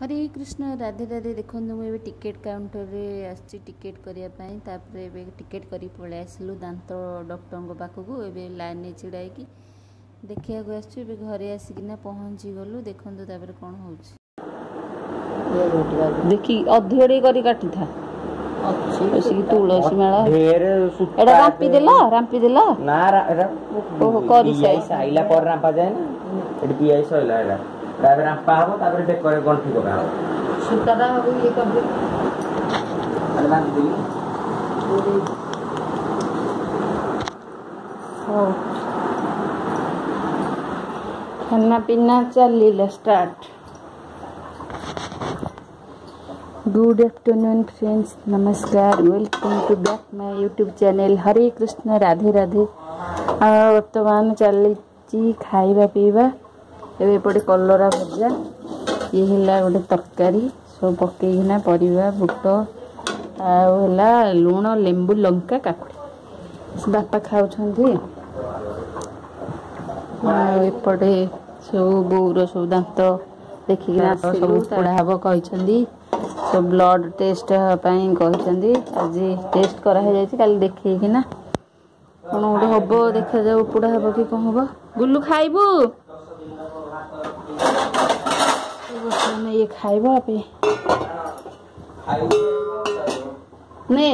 हरे कृष्ण राधे राधे। देखो मुझे ticket counter रे आसी टिकेट करने टिकेट कर पलि आसलु दांत डॉक्टर पाखक ए लाइन छिड़ा देखा घरे आसिकिना पहुँची गलु। देखु कौन हो देखी अधिक कर काटी था तुलसी माला एटा रांपी देला ना ओहो करी साइला पर रांपा जाए ना एटी पीआई सइला एटा तापर रांपा हो तापर बेकर गंठी पका हो सुतारा हो ये कर दे अरे बांध देली हो खाना पीना चलिला स्टार्ट। गुड आफ्टरनून फ्रेंड्स, नमस्कार, welcome to back my YouTube channel Hare Krishna Radhe Radhe. वर्तमान चली खाइबा पीवा एपटे कलरा भजा ये है गोटे तरकारी सब पकईना परिवा बुट आला लुण लेंबू लंका काकुड़ी बापा खाऊछंती। एपटे सब बोर सब दांत देखिकिना सब पोड़ा हब कही सब ब्लड टेस्ट कही आज टेस्ट कराई काली देखना कौन गोटे हम देखा जाऊ पोड़ा हम कि कौन हम। गुल्लू खाइबू ये खाइबा पे ने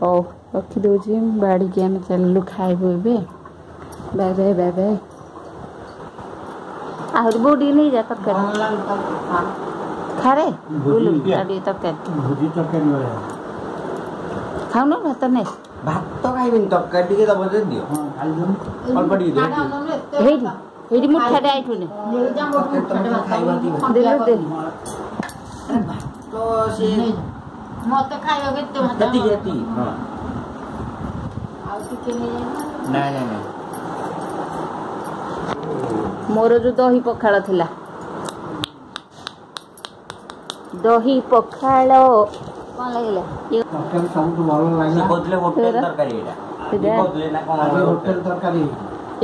ओ रखी दौची बाड़ी के आम चलू खाइबू ए बाय बाय बाय बाय। आहरी बोडी नहीं जा तरकारी खारे गुलू आडी तरकारी भुजी तरकारी वाला खाऊ ना भात नहीं भात तो खाइबिन तरकारी टिके दब दे दियो हां खाइ दम अल्प टिके दे हेडी हेडी मुठा दे आइठुने खाइबा दी दे दे भात तो से मत खाइबा के तो जति जति हां आ टिके नहीं नहीं नहीं मोर जो दही पखाड़ थिला दही पखाड़ कौन लगिला ये तरकारी सब भलो लागला बदले होटल तरकारी एटा बदले ना कोन होटल तरकारी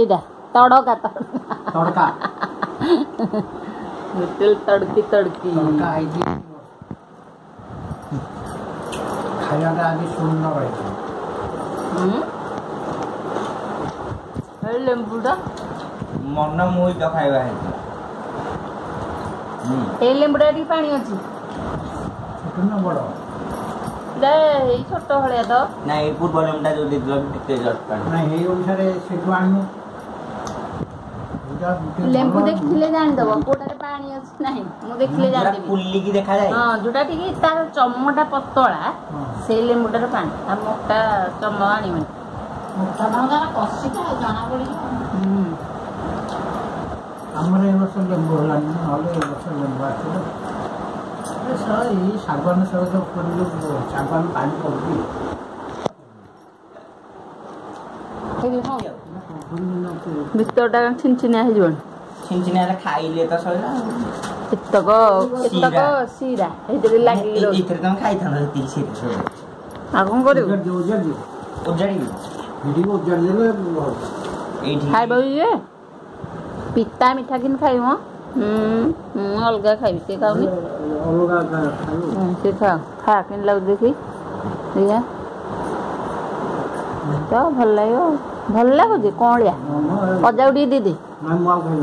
एटा तड़का तड़का होटल तड़की तड़का आई थी खाया का आगे सुनना भाई हे लेंबुडा मन मुई तो खाइबा है ए लेंबुडा टी पानी अछि कितना बड़ा ले ए छोटो हळिया तो नहीं पूर्व लेंबुडा जो दिल टिके जट पानी नहीं हे अनुसार सेठु आनु लेंबू देखिले जान दबो कोटारे पानी अछि नाही मु देखिले जान देबी पुल्ली की देखा जाए हां जोटा टिके तार चमटा पतळा से लेंबुडार पानी आ मोटा चम आनी मन मोटा ना कसी का जाना पड़ी हमरे वर्ष लेंबू होला नले वर्ष लेंबू आछो अरे सही सागवान सब जो पड़लो सागवान पानी पड़ती बितटा छिनछिना हे जोन छिनछिना खाइले त सइला एतक सीरा हेदरे लागि रो इथरे त खाइ थान ती सीरा आ कोन करू उजड़ी वीडियो उजड़ देले एठी खाइबो ये पिता मिठा किन खाइबो अलगा खाइबी से खाउनी अलगा खाइबो से खा किन लाग देखी देखा तो भल लागो जे कोणिया अजाउडी दीदी मैं माल खाइ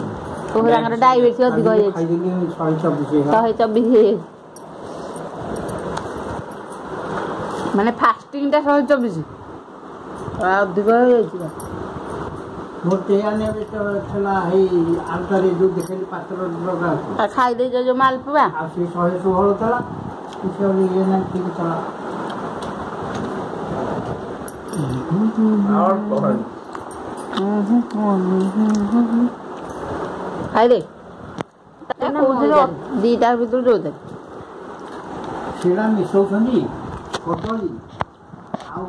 तो रंगर डायबिटीज अधिक हो जाय खाइ दिली 124 124 माने फास्टिंग ता 124 अधिक हो जाय मोटे आने तो चला है आंतरे जो देखली पात्र लगा आ खाइ दे जो मालपुआ आ से 116 चला कुछ ये ना ठीक चला और बहुत खाइ दे दीटा भीतर जो दे सेड़ा मिसौ छनी कटली आ ओ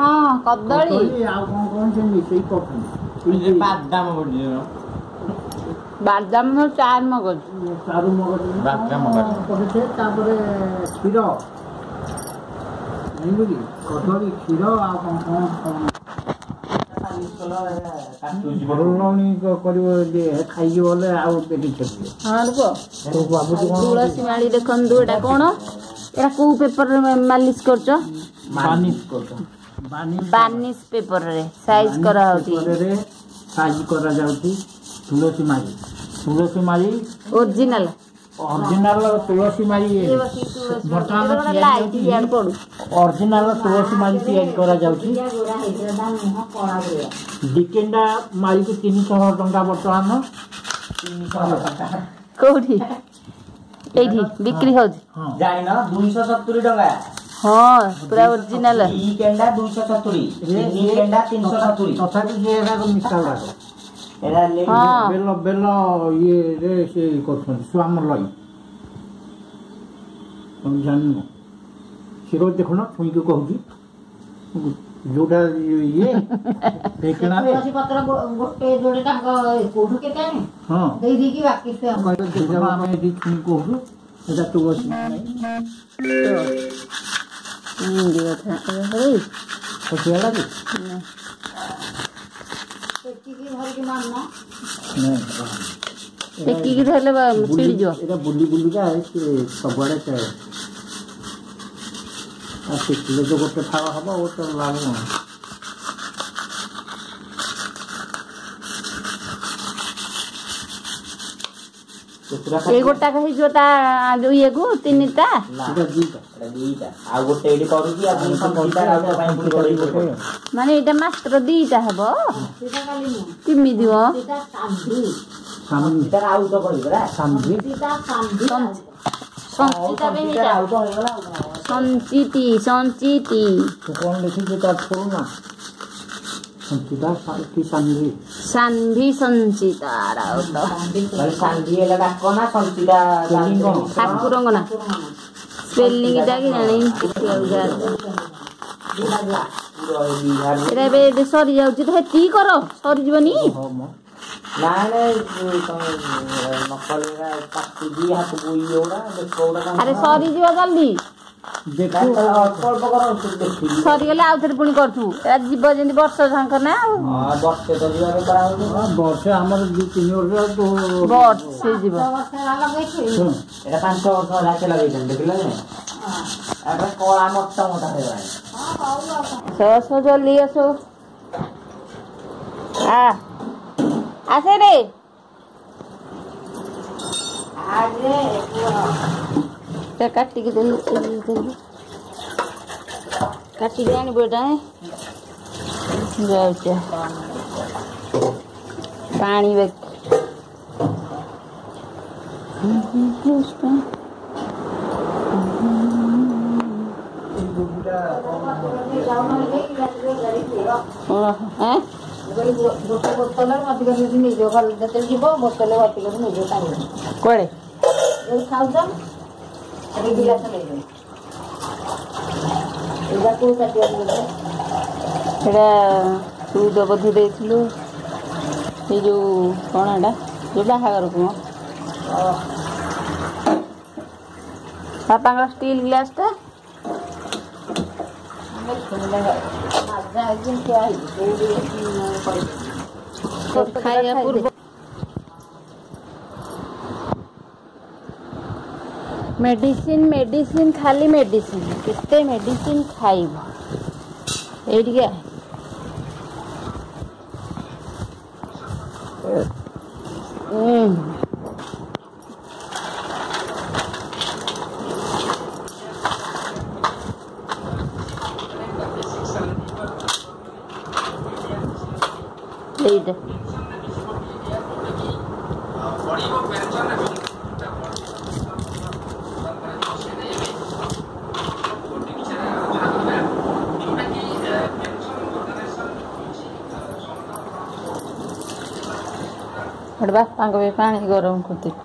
हां कदली आ कोन कोन से मिसई करथनी ବାଦାମ ପଡିଛି ବାଦାମ ଚାରୁ ମଗଜ ପଡିছে ତାପରେ କ୍ଷୀର ଏମିତି କଦଳୀ କ୍ଷୀର ଆଉ କଣ ଭଲଣି କରିବ ଖାଇକି ଗଲେ ଆଉ ପେଟି ଛେଦିବ। ତୁଳସୀ ମାଳି ଦେଖନ୍ତୁ ଏଟା କଣ ଏଟା କୋଉ ପେପରରେ ମାଲିସ କରୁଛ? ବାର୍ନିଶ ପେପରରେ ସାଇଜ କରାହଉଛି। ସାଇଜ କରାଯାଉଛି ତୁଳସୀ ମାଳି ଓରିଜିନାଲ ତୁଳସୀ ମାଳି ବର୍ତ୍ତମାନ ଅରିଜିନାଲ ତୁଳସୀ ମାଳି ତିଆରି କରାଯାଉଛି। ଦିକେଣ୍ଡା ମାଳିକୁ 300 ଟଙ୍କା ବର୍ତ୍ତମାନ। କୋଉଠି ଏଇଠି ବିକ୍ରି ହଉଛି? ଜାଣିନ 270 ଟଙ୍କା। ହଁ ପୁରା ଓରିଜିନାଲ। କେଣ୍ଡା 270 କେଣ୍ଡା 370 ତଥାପି ସେ ମିଶା ବେଲ ବେଲ ଇଏରେ ସେ କରୁଛନ୍ତି ସ୍ୱାମ ଲଇ ତମେ ଜାଣିନ କ୍ଷୀର ଦେଖୁନ ଛୁଇଁକି କହୁଛି ଯୋଉଟା ଇଏ ପତ୍ର ଗୋଟେ ଯୋଡ଼େ ତାଙ୍କ କୋଉଠୁ କେତେ ହଁ ଦେଇକି ବାକି ଆମେ ଏଠି ଛୁଇଁ କହୁଛୁ ଏଇଟା ତୁଳସୀ ହେଲା କି ଟେକିକି ଧରିଲେ ଛିଡ଼ିଯିବ। ଏଇଟା ବୁଲି ବୁଲିକା ସବୁଆଡ଼େ ଟେକିଲେ ତ ଗୋଟେ ଫାଳ ହବ ଗୋଟେ ଲାଭ କଣ? ଏଇ ଗୋଟାକ ହେଇଯିବ ତା ଯୋଉ ଇଏକୁ 3ଟା ଆଉ ଗୋଟେ ଏଇଠି କରୁଛି ମାନେ ଏଇଟା ମାତ୍ର 2ଟା ହବ କେମିତି ମ? ସଞ୍ଚିତି କଣ ଲେଖିଛୁ ତା କରୁନା ସାନ୍ଭି ସଞ୍ଚିତା ଠାକୁରଙ୍କ ନା ସ୍ପେଲିଂ ଟା କି ଜାଣି ଏଇଟା ଏବେ ସରିଯାଉଛି ତ ହେତିକି କର ସରିଯିବନି। ଆରେ ସରିଯିବ ଜଲ୍ଦି ସରିଗଲେ ଆଉ ଥରେ ପୁଣି କରୁଥିବୁ ଏଟା ଯିବ ଯେମିତି ବର୍ଷ ଝାଙ୍କ ନା ବର୍ଷେ ଆମର 2-3 ବର୍ଷେ ଯିବ। 5 ବର୍ଷ ଲଗେଇଛନ୍ତି ଦେଖିଲେ କଳା ମୋଟା ମୋଟା ହେଇଗଲାଣି। ସସ ଜଲ୍ଦି ଆସो ଆସେ ରେ କାଟିକି ଦେଲି କାଟିକି ଆଣିବୁ ଏଟା ଯାଉଛି ପାଣି ଗୋଟେ ବୋତଲ ଅଧିକ ନେଇଯିବ ଯେତେବେଳେ ଯିବ ବୋତଲ ଅଧିକ ନେଇଯିବ କୁଆଡ଼େ ଖାଉଛ ଗିଲାସ ନେଇଯିବ ଏଇଟା କୋଉ କାଟିବା ଏଇଟା ସୁଦ ବୋଧେ ଦେଇଥିଲୁ ସେ ଯୋଉ କ'ଣ ଏଇଟା ଯୋଉ ବାହାଘରକୁ ବାପାଙ୍କର ଷ୍ଟିଲ୍ ଗ୍ଲାସଟା ଖାଇବା ପୂର୍ବ ମେଡିସିନ ଖାଲି ମେଡିସିନ କେତେ ମେଡିସିନ ଖାଇବ ଏଇଠିକା এইটা ବାପାଙ୍କ ପାଇଁ ପାଣି ଗରମ କରିଦେବି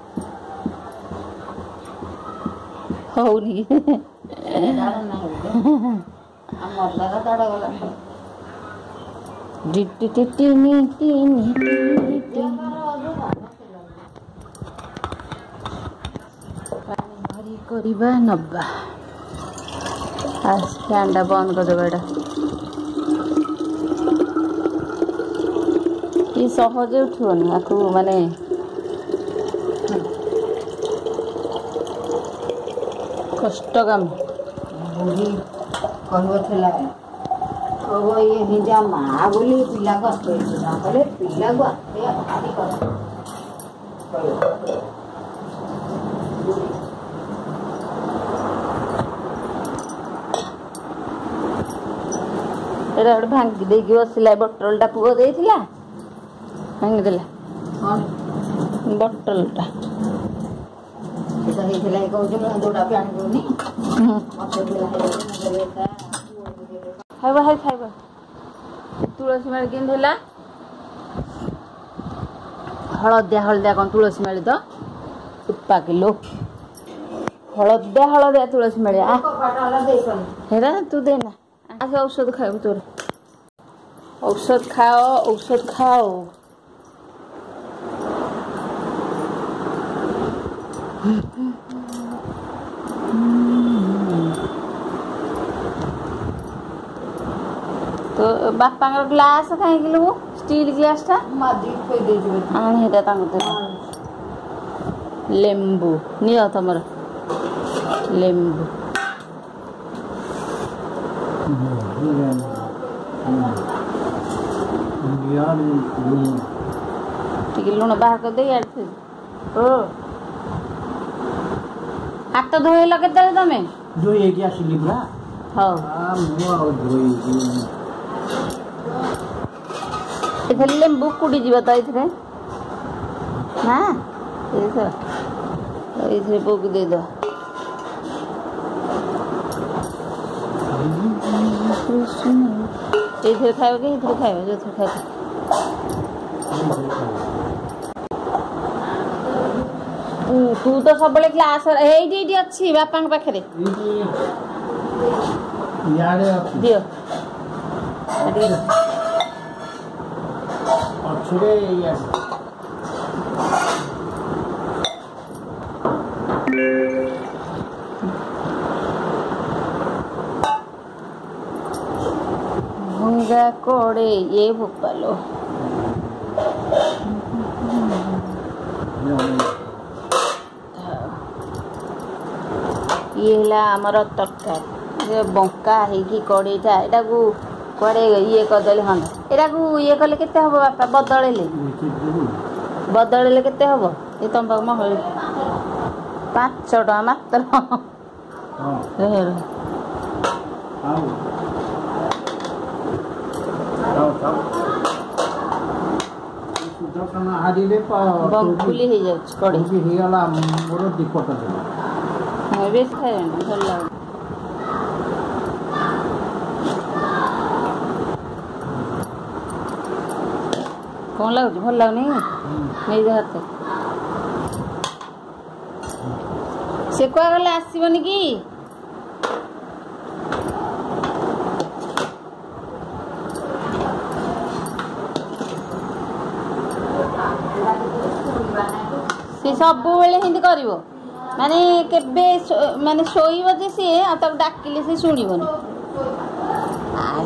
ହଉନି भरी करवा नब्बा फैन टा बंद करदेवा एटा कि सहज उठुनि आपको माने कष्ट काम बुढ़ी कहला कहो ये निजा माँ बोली पिला कष्ट कहले पिला को आदि कष्ट एटा गोटे भांगी देकी बसला बटलटा पुओ देइथिला भांगी देला बटलटा ସେଟା ହେଇଥିଲା କହୁଛି ମୁଁ ଯୋଉଟା ବି ଆଣିବୁନି ମତେ ଦେଲା ହେଇଥିଲା ଖାଇବା ହାଇ ଖାଇବା ତୁଳସୀ ମାଳି କେମିତି ହେଲା ହଳଦିଆ ହଳଦିଆ କ'ଣ ତୁଳସୀ ମାଳି ତ ଉପା କିଲୋ ହଳଦିଆ ହଳଦିଆ ତୁଳସୀ ମାଳି ହେରା ତୁ ଦେନା ଆସ ଔଷଧ ଖାଇବୁ ତୋର ଔଷଧ ଖାଅ तो बापा ग्लास कहीं स्टील ग्लास टा आनी हेटा लेंबू नियो तमर लेंबू टिके लुण बाहर कर दे ओ हाथ धोइल केते तमे धोई के आसिली बा हां मु आ धोई इधर लेंबू कुड़ी जीवा तो इधर ना इधर बुक दे दो इधर खाओ कि इधर खाओ जो इधर खाओ तू तो सब क्लास एडी अच्छी बापा पाखे दियो भुंगा कोड़े ये भोपालो ये आमर तरकारी बंका है कड़ेटा एटा को कड़े ये करदे हाँ एटा को ये कले केते हम बापा बदले केते हम ये तुम पाक 5 टका मात्र बंकुली हो जाए कड़े मोर दीपट बेस खाए भल लगे कौन लगुच भल लगनी नहीं हाथ से कुआ गले आसबनी कि सी सब हिंदी कर माने केबे माने शोइब जे सी तक डाकिले सी शुणिबनी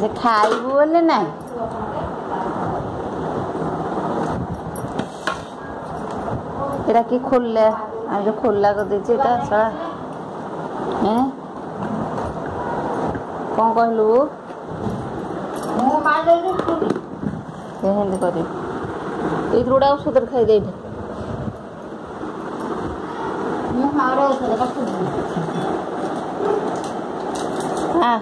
से खाइबू बोले ना एटा कि खोला जो खोला कर देछे एटा सळा हैं कौन कहलु मो मार दे हिंदी कर इधर औषध खाई दे मो मार औषध का हाँ